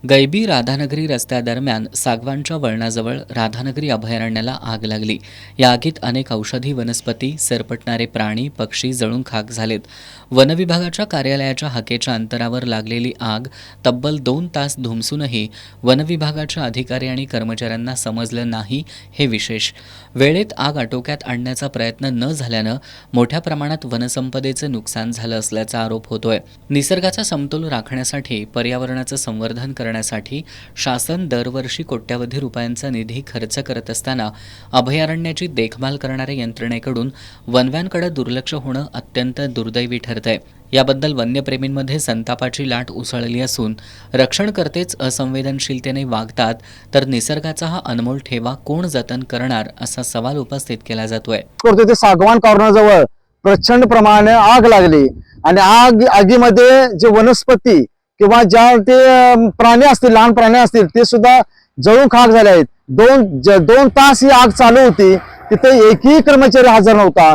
गैबी राधानगरी रस्त्यादरम्यान सागवानच्या वळणाजवळ राधानगरी अभयारण्याला आग लागली। या आगीत अनेक औषधी वनस्पती, सरपटणारे प्राणी, पक्षी जळून खाक झालेत। वनविभागाच्या कार्यालयाच्या हाकेच्या अंतरावर लागलेली आग तब्बल 2 तास धुमसूनही वनविभागाच्या अधिकारी आणि कर्मचाऱ्यांना समजलं नाही हे विशेष। वेळेत आग आटोक्यात आणण्याचा प्रयत्न न झाल्यानं मोठ्या प्रमाणात वनसंपदेचं नुकसान झालं असल्याचा आरोप होतोय। निसर्गाचा समतोल राखण्यासाठी, पर्यावरणाचं संवर्धन करण्यासाठी शासन दरवर्षी कोट्यावधी रुपयांचा निधी खर्च करत असताना अभयारण्याची देखभाल करणाऱ्या यंत्रणेकडून वनव्यांकडे दुर्लक्ष होणं अत्यंत दुर्दैवी ठरतंय। याबद्दल वन्यप्रेमींमध्ये संतापाची लाट उसळली असून रक्षणकर्तेच असंवेदनशीलतेने वागतात तर निसर्गाचा हा अनमोल ठेवा कोण जतन करणार असा सवाल उपस्थित केला जातोय। ते सागवान कॉर्नरजवळ प्रचंड प्रमाणाने आग लागली आणि आगीमध्ये जे वनस्पती किंवा ज्या ते प्राणी असतील, लहान प्राणी असतील, ते सुद्धा जळून खाक झाले आहेत। दोन तास ही आग चालू होती, तिथे एकही कर्मचारी हजर नव्हता।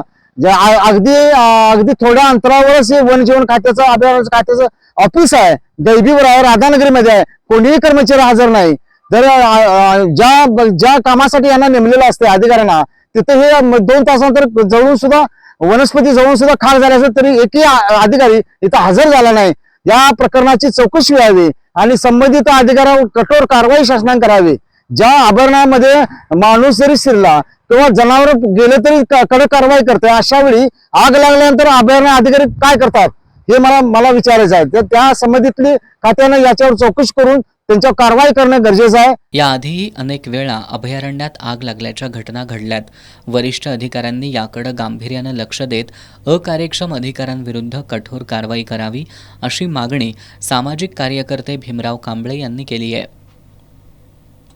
अगदी थोड्या अंतरावरच हे वनजीवन खात्याचं, अभयारण्य खात्याचं ऑफिस आहे, गैबीवर आहे, राधानगरीमध्ये आहे, कोणीही कर्मचारी हजर नाही। जर ज्या कामासाठी यांना नेमलेलं असते अधिकाऱ्यांना, तिथे हे 2 तासानंतर जळून सुद्धा वनस्पती जळून सुद्धा खाक झाले असेल तरी एकही अधिकारी इथं हजर झाला नाही। या प्रकरणाची चौकशी व्हावी आणि संबंधित अधिकाऱ्यांवर कठोर कारवाई शासनाने करावी। ज्या अभयारण्यामध्ये माणूस जरी शिरला किंवा जनावर गेले तरी कडक कारवाई करते, अशा वेळी आग लागल्यानंतर अभयारण्य अधिकारी काय करतात हे मला विचारायचं आहे। त्या संबंधितली खात्याने याच्यावर चौकशी करून त्यांच्यावर कारवाई करणं गरजेचं आहे। याआधीही अनेक वेळा अभयारण्यात आग लागल्याच्या घटना घडल्यात। वरिष्ठ अधिकाऱ्यांनी याकडे गांभीर्यानं लक्ष देत अकार्यक्षम अधिकाऱ्यांविरुद्ध कठोर कारवाई करावी अशी मागणी सामाजिक कार्यकर्ते भीमराव कांबळे यांनी केली आहे।